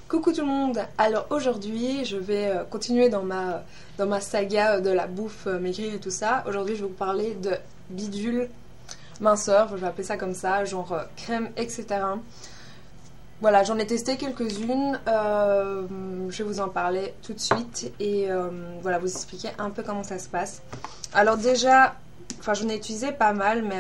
Coucou tout le monde. Alors aujourd'hui je vais continuer dans ma saga de la bouffe, maigrir et tout ça. Aujourd'hui je vais vous parler de bidule minceur, je vais appeler ça comme ça, genre crème etc. Voilà, j'en ai testé quelques-unes, je vais vous en parler tout de suite et voilà, vous expliquer un peu comment ça se passe. Alors déjà, enfin j'en ai utilisé pas mal, mais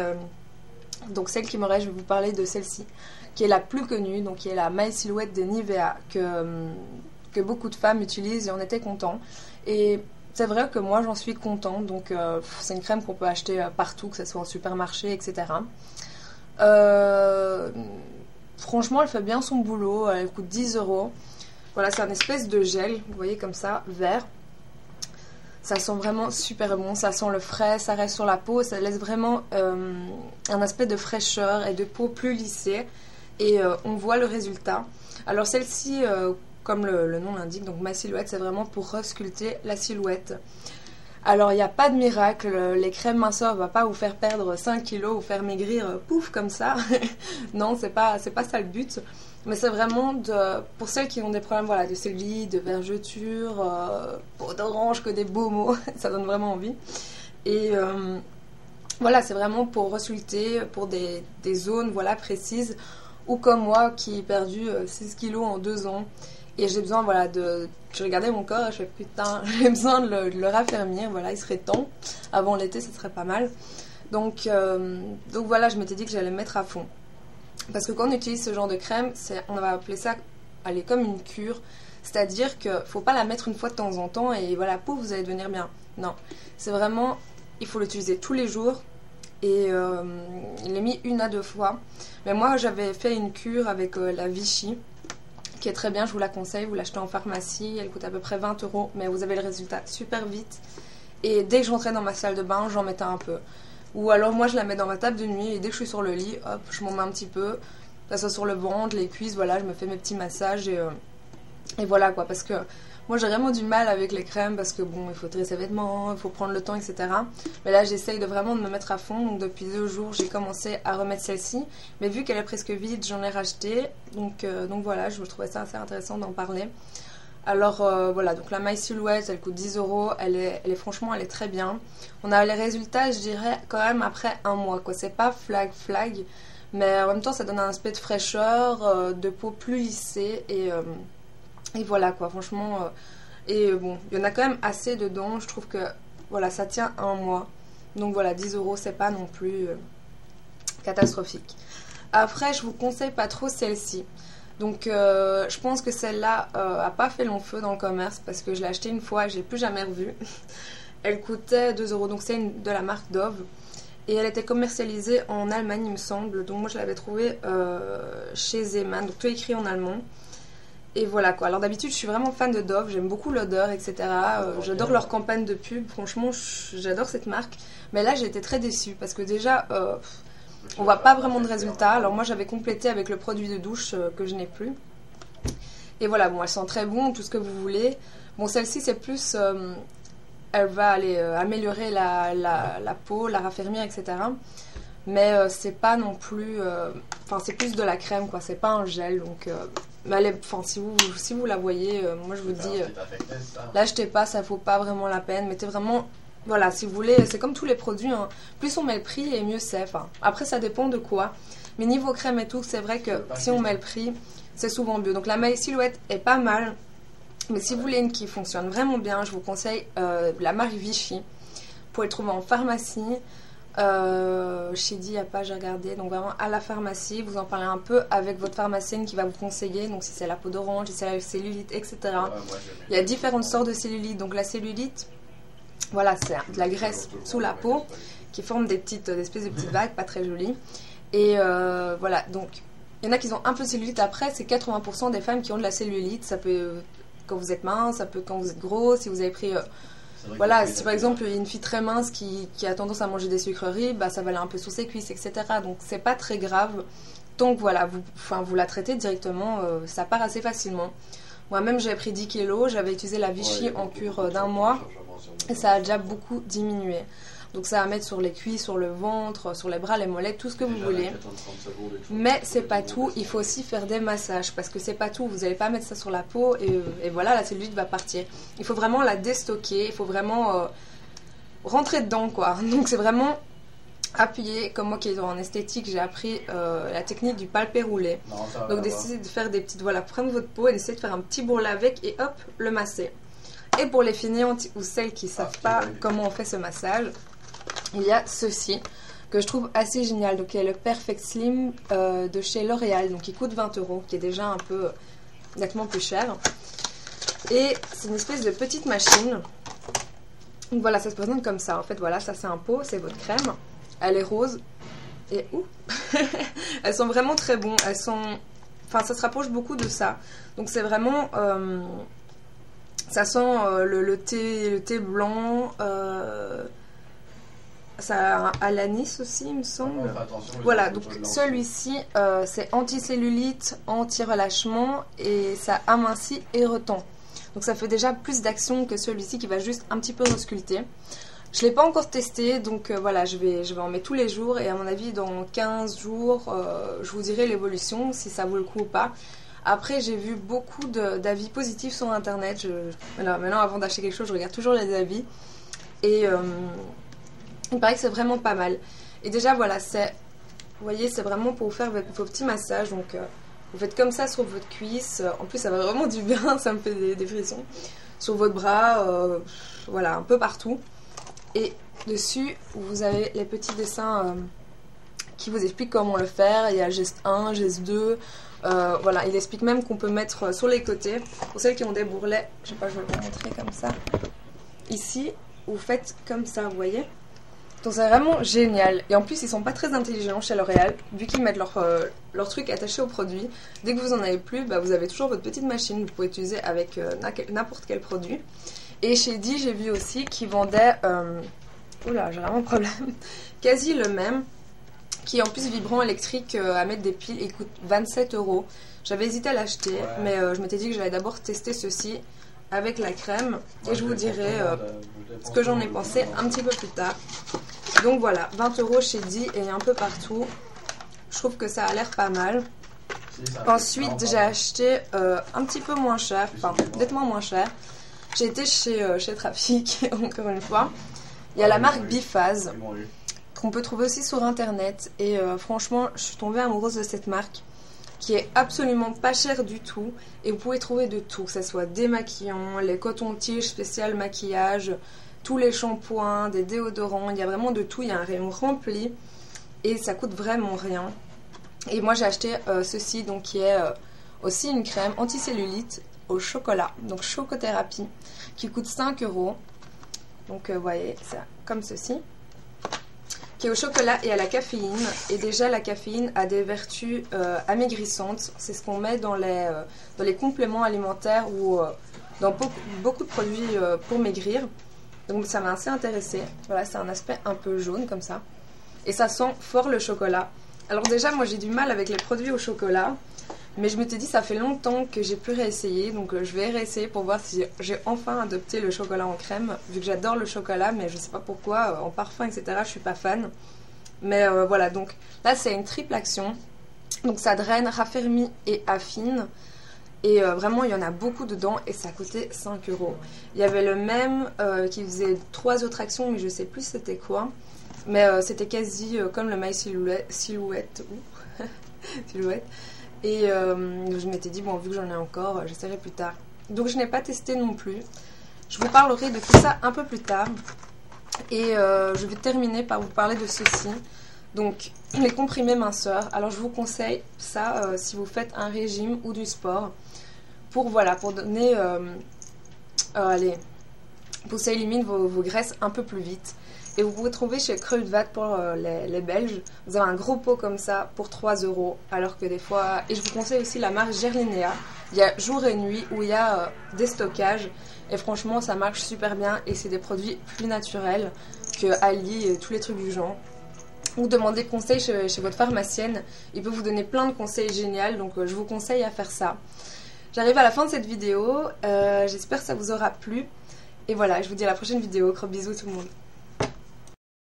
donc celle qui me reste, je vais vous parler de celle-ci, qui est la plus connue, donc qui est la My Silhouette de Nivea, que beaucoup de femmes utilisent et on était contents. Et c'est vrai que moi j'en suis contente, donc c'est une crème qu'on peut acheter partout, que ce soit en supermarché, etc. Franchement, elle fait bien son boulot, elle coûte 10 €. Voilà, c'est un espèce de gel, vous voyez comme ça, vert. Ça sent vraiment super bon, ça sent le frais, ça reste sur la peau, ça laisse vraiment un aspect de fraîcheur et de peau plus lissée. Et on voit le résultat. Alors celle-ci, comme le nom l'indique, donc My Silhouette, c'est vraiment pour resculpter la silhouette. Alors il n'y a pas de miracle, les crèmes minceurs ne vont pas vous faire perdre 5 kilos ou faire maigrir pouf comme ça. Non, c'est pas ça le but. Mais c'est vraiment pour celles qui ont des problèmes voilà, de cellulite, de vergeture, peau d'orange, que des beaux mots, ça donne vraiment envie. Et voilà, c'est vraiment pour resculpter, pour des zones voilà, précises. Ou comme moi qui ai perdu 6 kilos en 2 ans. Et j'ai besoin voilà, je regardais mon corps et je fais putain, j'ai besoin de le raffermir. Voilà, il serait temps. Avant l'été, ce serait pas mal. Donc voilà, je m'étais dit que j'allais me mettre à fond. Parce que quand on utilise ce genre de crème, on va appeler ça comme une cure. C'est-à-dire qu'il ne faut pas la mettre une fois de temps en temps et voilà, pouf, vous allez devenir bien. Non, c'est vraiment, il faut l'utiliser tous les jours. Et il est mis 1 à 2 fois. Mais moi j'avais fait une cure avec la Vichy, qui est très bien, je vous la conseille, vous l'achetez en pharmacie, elle coûte à peu près 20 €, mais vous avez le résultat super vite. Et dès que j'entrais dans ma salle de bain, j'en mettais un peu. Ou alors moi je la mets dans ma table de nuit et dès que je suis sur le lit, hop, je m'en mets un petit peu. Ça soit sur le ventre, les cuisses, voilà, je me fais mes petits massages et voilà quoi. Parce que moi j'ai vraiment du mal avec les crèmes parce que bon, il faut trier ses vêtements, il faut prendre le temps, etc. Mais là j'essaye vraiment de me mettre à fond. Donc depuis 2 jours j'ai commencé à remettre celle-ci. Mais vu qu'elle est presque vide, j'en ai racheté. Donc voilà, je trouvais ça assez intéressant d'en parler. Alors voilà, donc la My Silhouette, elle coûte 10 €. Franchement, elle est très bien. On a les résultats, je dirais, quand même après 1 mois, quoi. C'est pas flag, mais en même temps ça donne un aspect de fraîcheur, de peau plus lissée et voilà quoi, franchement. Et bon, il y en a quand même assez dedans. Je trouve que voilà, ça tient 1 mois. Donc voilà, 10 €, c'est pas non plus catastrophique. Après, je vous conseille pas trop celle-ci. Donc je pense que celle-là a pas fait long feu dans le commerce parce que je l'ai achetée une fois et j'ai plus jamais revu. Elle coûtait 2 €, donc c'est de la marque Dove. Et elle était commercialisée en Allemagne, il me semble. Donc moi je l'avais trouvée chez Zeman, donc tout écrit en allemand. Et voilà quoi. Alors d'habitude je suis vraiment fan de Dove, j'aime beaucoup l'odeur, etc. J'adore leur campagne de pub, franchement j'adore cette marque. Mais là j'ai été très déçue parce que déjà on voit pas vraiment de résultats. Alors moi j'avais complété avec le produit de douche que je n'ai plus. Et voilà, bon elle sent très bon, tout ce que vous voulez. Bon celle-ci c'est plus, elle va aller améliorer la peau, la raffermir, etc. Mais c'est pas non plus, enfin c'est plus de la crème quoi, c'est pas un gel donc... mais elle est, si vous la voyez, moi je vous dis, l'achetez pas, ça vaut pas vraiment la peine. Mettez vraiment, voilà, si vous voulez, c'est comme tous les produits, hein, plus on met le prix et mieux c'est. Enfin, après ça dépend de quoi. Mais niveau crème et tout, c'est vrai que si on met le prix, c'est souvent mieux. Donc la My Silhouette est pas mal, mais si vous voulez une qui fonctionne vraiment bien, je vous conseille la marque Vichy. Vous pouvez le trouver en pharmacie. Chez Di, il n'y a pas, j'ai regardé, donc vraiment à la pharmacie, vous en parlez un peu avec votre pharmacienne qui va vous conseiller, donc si c'est la peau d'orange, si c'est la cellulite, etc. Il y a différentes sortes de cellulite, donc la cellulite, voilà, c'est de la graisse sous la peau qui forme des espèces de petites vagues, pas très jolies, et voilà, donc il y en a qui ont un peu de cellulite. Après, c'est 80% des femmes qui ont de la cellulite, ça peut quand vous êtes mince, ça peut quand vous êtes gros, si vous avez pris... voilà, si par exemple il y a une fille très mince qui a tendance à manger des sucreries, bah, ça va aller un peu sur ses cuisses, etc. Donc c'est pas très grave. Donc voilà, vous la traitez directement, ça part assez facilement. Moi-même j'ai pris 10 kilos, j'avais utilisé la Vichy en cure d'1 mois et ça a déjà beaucoup diminué. Donc ça à mettre sur les cuisses, sur le ventre, sur les bras, les mollets, tout ce que vous voulez. Mais c'est pas tout, il faut aussi faire des massages parce que c'est pas tout, vous n'allez pas mettre ça sur la peau et voilà, la cellulite va partir. Il faut vraiment la déstocker, il faut vraiment rentrer dedans quoi. Donc c'est vraiment appuyer, comme moi qui est en esthétique, j'ai appris la technique du palpé roulé. Donc d'essayer de faire des petites, voilà, prendre votre peau et d'essayer de faire un petit bourrelet avec et hop, le masser. Et pour les fainéantes ou celles qui ne savent pas comment on fait ce massage, il y a ceci que je trouve assez génial. Donc il y a le Perfect Slim de chez L'Oréal, donc il coûte 20 €, qui est déjà un peu nettement plus cher. Et c'est une espèce de petite machine. Donc voilà, ça se présente comme ça. En fait, voilà, ça c'est un pot, c'est votre crème. Elle est rose. Et elles sont vraiment très bonnes. Elles sont... Enfin, ça se rapproche beaucoup de ça. Donc c'est vraiment... ça sent le thé blanc. Ça a l'anis aussi, il me semble. Ouais, voilà, donc celui-ci, c'est anti-cellulite, anti-relâchement et ça amincit et retend. Donc ça fait déjà plus d'action que celui-ci qui va juste un petit peu ausculter. Je ne l'ai pas encore testé, donc voilà, je vais en mettre tous les jours et à mon avis, dans 15 jours, je vous dirai l'évolution, si ça vaut le coup ou pas. Après, j'ai vu beaucoup d'avis positifs sur Internet. Voilà, maintenant, avant d'acheter quelque chose, je regarde toujours les avis. Et... il paraît que c'est vraiment pas mal. Et déjà, voilà, c'est... Vous voyez, c'est vraiment pour vous faire vos petits massages. Donc, vous faites comme ça sur votre cuisse. En plus, ça va vraiment du bien. Ça me fait des frissons. Sur votre bras, voilà, un peu partout. Et dessus, vous avez les petits dessins qui vous expliquent comment le faire. Il y a geste 1, geste 2. Voilà, il explique même qu'on peut mettre sur les côtés. Pour celles qui ont des bourrelets, je sais pas, je vais vous montrer comme ça. Ici, vous faites comme ça, vous voyez. Donc c'est vraiment génial. Et en plus, ils sont pas très intelligents chez L'Oréal, vu qu'ils mettent leur truc attaché au produit. Dès que vous en avez plus, bah, vous avez toujours votre petite machine. Vous pouvez utiliser avec n'importe quel produit. Et chez Di, j'ai vu aussi qu'ils vendaient... oula, j'ai vraiment un problème. Quasi le même, qui est en plus vibrant électrique à mettre des piles. Il coûte 27 €. J'avais hésité à l'acheter, mais je m'étais dit que j'allais d'abord tester ceci avec la crème. Et je vous dirai ce que j'en ai pensé un petit peu plus tard. Donc voilà, 20 € chez Di et un peu partout. Je trouve que ça a l'air pas mal. Ensuite, j'ai acheté un petit peu moins cher, enfin nettement moins cher. J'ai été chez Trafic, encore une fois. Il y a la marque Biphase, qu'on peut trouver aussi sur internet. Et franchement, je suis tombée amoureuse de cette marque, qui est absolument pas chère du tout. Et vous pouvez trouver de tout, que ce soit des maquillants, les cotons-tiges spécial maquillage, tous les shampoings, des déodorants. Il y a vraiment de tout, il y a un rayon rempli. Et ça coûte vraiment rien. Et moi j'ai acheté ceci, donc qui est aussi une crème anti-cellulite au chocolat, donc Chocothérapie, qui coûte 5 €. Donc vous voyez, c'est comme ceci, qui est au chocolat et à la caféine. Et déjà la caféine a des vertus amaigrissantes. C'est ce qu'on met dans les compléments alimentaires ou dans beaucoup de produits pour maigrir. Donc ça m'a assez intéressée. Voilà, c'est un aspect un peu jaune comme ça. Et ça sent fort le chocolat. Alors déjà, moi j'ai du mal avec les produits au chocolat. Mais je m'étais dit, ça fait longtemps que j'ai pu réessayer. Donc je vais réessayer pour voir si j'ai enfin adopté le chocolat en crème. Vu que j'adore le chocolat, mais je sais pas pourquoi, en parfum, etc. je suis pas fan. Mais voilà, donc là c'est une triple action. Donc ça draine, raffermit et affine. Et vraiment il y en a beaucoup dedans et ça a coûté 5 €. Il y avait le même qui faisait 3 autres actions, mais je sais plus c'était quoi. Mais c'était quasi comme le My Silhouette. Silhouette. Et je m'étais dit, bon, vu que j'en ai encore, j'essaierai plus tard. Donc je n'ai pas testé non plus. Je vous parlerai de tout ça un peu plus tard. Et je vais terminer par vous parler de ceci. Donc les comprimés minceurs. Alors je vous conseille ça si vous faites un régime ou du sport. Pour donner... allez, pour que ça élimine vos graisses un peu plus vite. Et vous pouvez trouver chez Kruidvat pour les Belges. Vous avez un gros pot comme ça pour 3 €. Alors que des fois... Et je vous conseille aussi la marque Gerlinea. Il y a jour et nuit où il y a des stockages. Et franchement, ça marche super bien. Et c'est des produits plus naturels que Ali et tous les trucs du genre. Ou demandez conseil chez votre pharmacienne. Il peut vous donner plein de conseils géniaux. Donc je vous conseille à faire ça. J'arrive à la fin de cette vidéo. J'espère que ça vous aura plu. Et voilà, je vous dis à la prochaine vidéo. Gros bisous tout le monde.